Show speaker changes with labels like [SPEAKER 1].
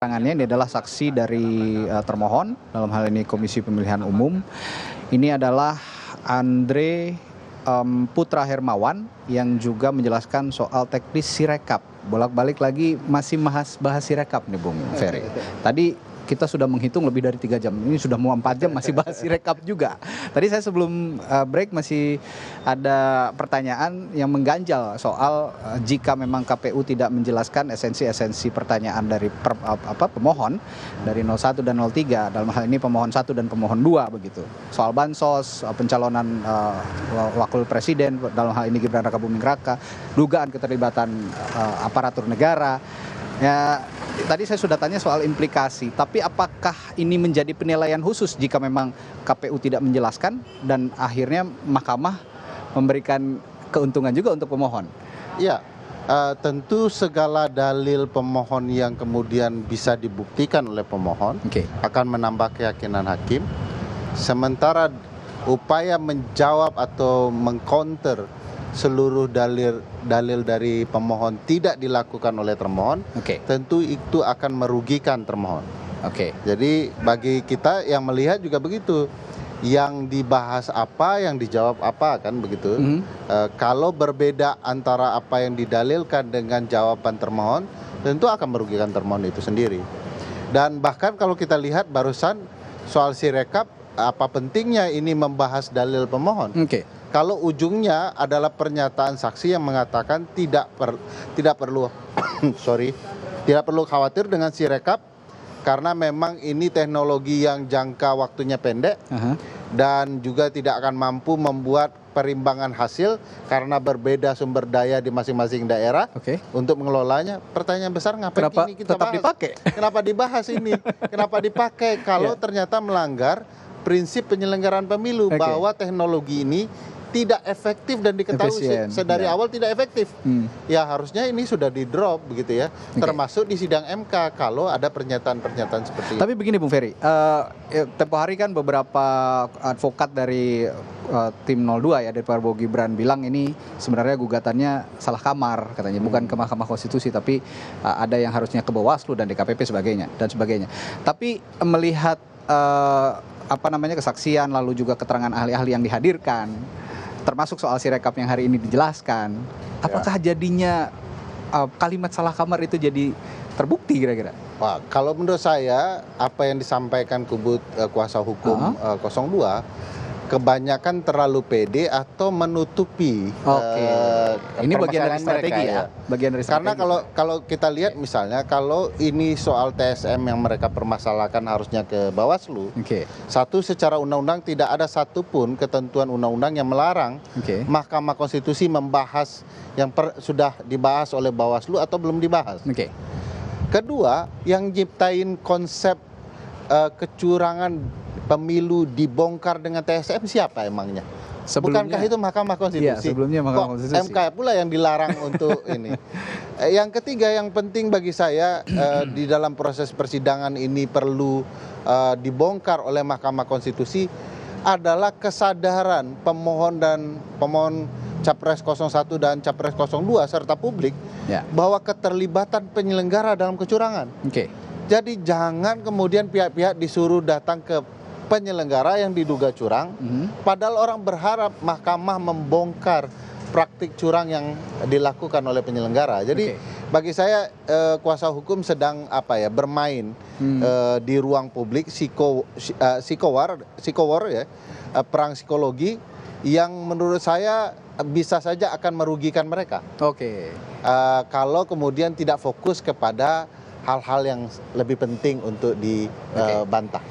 [SPEAKER 1] Keterangannya ini adalah saksi dari termohon, dalam hal ini Komisi Pemilihan Umum. Ini adalah Andre Putra Hermawan yang juga menjelaskan soal teknis Sirekap. Bolak-balik lagi masih bahas Sirekap nih Bung Ferry. Tadi kita sudah menghitung lebih dari 3 jam. Ini sudah mau 4 jam masih bahas Sirekap juga. Tadi saya sebelum break masih ada pertanyaan yang mengganjal soal jika memang KPU tidak menjelaskan esensi-esensi pertanyaan dari pemohon dari 01 dan 03, dalam hal ini pemohon 1 dan pemohon 2 begitu. Soal bansos, pencalonan wakil presiden dalam hal ini Gibran Rakabuming Raka, dugaan keterlibatan aparatur negara. Ya, tadi saya sudah tanya soal implikasi, tapi apakah ini menjadi penilaian khusus jika memang KPU tidak menjelaskan dan akhirnya mahkamah memberikan keuntungan juga untuk pemohon?
[SPEAKER 2] Ya, tentu segala dalil pemohon yang kemudian bisa dibuktikan oleh pemohon akan menambah keyakinan hakim. Sementara upaya menjawab atau mengcounter seluruh dalil dari pemohon tidak dilakukan oleh termohon, tentu itu akan merugikan termohon. Jadi bagi kita yang melihat juga begitu, yang dibahas apa, yang dijawab apa, kan begitu. Kalau berbeda antara apa yang didalilkan dengan jawaban termohon, tentu akan merugikan termohon itu sendiri. Dan bahkan kalau kita lihat barusan soal Sirekap, apa pentingnya ini membahas dalil pemohon? Kalau ujungnya adalah pernyataan saksi yang mengatakan tidak perlu tidak perlu khawatir dengan Sirekap karena memang ini teknologi yang jangka waktunya pendek dan juga tidak akan mampu membuat perimbangan hasil karena berbeda sumber daya di masing-masing daerah untuk mengelolanya. Pertanyaan besar, ngapain ini kita
[SPEAKER 1] tetap
[SPEAKER 2] bahas?
[SPEAKER 1] Dipakai?
[SPEAKER 2] Kenapa dibahas ini? Kenapa dipakai kalau ternyata melanggar prinsip penyelenggaraan pemilu bahwa teknologi ini tidak efektif dan diketahui sedari awal tidak efektif. Ya harusnya ini sudah di drop begitu ya, termasuk di sidang MK kalau ada pernyataan-pernyataan seperti itu.
[SPEAKER 1] Tapi begini Bung Ferry, tempo hari kan beberapa advokat dari tim 02 ya dari Prabowo Gibran bilang ini sebenarnya gugatannya salah kamar katanya, bukan ke Mahkamah Konstitusi tapi ada yang harusnya ke Bawaslu dan DKPP dan sebagainya. Tapi melihat kesaksian lalu juga keterangan ahli-ahli yang dihadirkan, termasuk soal Sirekap yang hari ini dijelaskan, apakah jadinya kalimat salah kamar itu jadi terbukti kira-kira?
[SPEAKER 2] Wah, kalau menurut saya apa yang disampaikan kubu kuasa hukum 02 kebanyakan terlalu pede atau menutupi
[SPEAKER 1] ini bagian dari strategi
[SPEAKER 2] mereka,
[SPEAKER 1] bagian dari strategi.
[SPEAKER 2] Karena kalau kita lihat misalnya kalau ini soal TSM yang mereka permasalahkan harusnya ke Bawaslu. Satu, secara undang-undang tidak ada satupun ketentuan undang-undang yang melarang Mahkamah Konstitusi membahas yang sudah dibahas oleh Bawaslu atau belum dibahas. Kedua, yang nyiptain konsep kecurangan pemilu dibongkar dengan TSM siapa emangnya? Bukankah itu Mahkamah Konstitusi?
[SPEAKER 1] Iya, sebelumnya Mahkamah Konstitusi.
[SPEAKER 2] MK pula yang dilarang untuk ini. Yang ketiga yang penting bagi saya di dalam proses persidangan ini perlu dibongkar oleh Mahkamah Konstitusi adalah kesadaran pemohon Capres 01 dan Capres 02 serta publik bahwa keterlibatan penyelenggara dalam kecurangan. Jadi jangan kemudian pihak-pihak disuruh datang ke penyelenggara yang diduga curang, padahal orang berharap mahkamah membongkar praktik curang yang dilakukan oleh penyelenggara. Jadi bagi saya kuasa hukum sedang bermain di ruang publik psikowar ya, perang psikologi yang menurut saya bisa saja akan merugikan mereka. Kalau kemudian tidak fokus kepada hal-hal yang lebih penting untuk dibantah.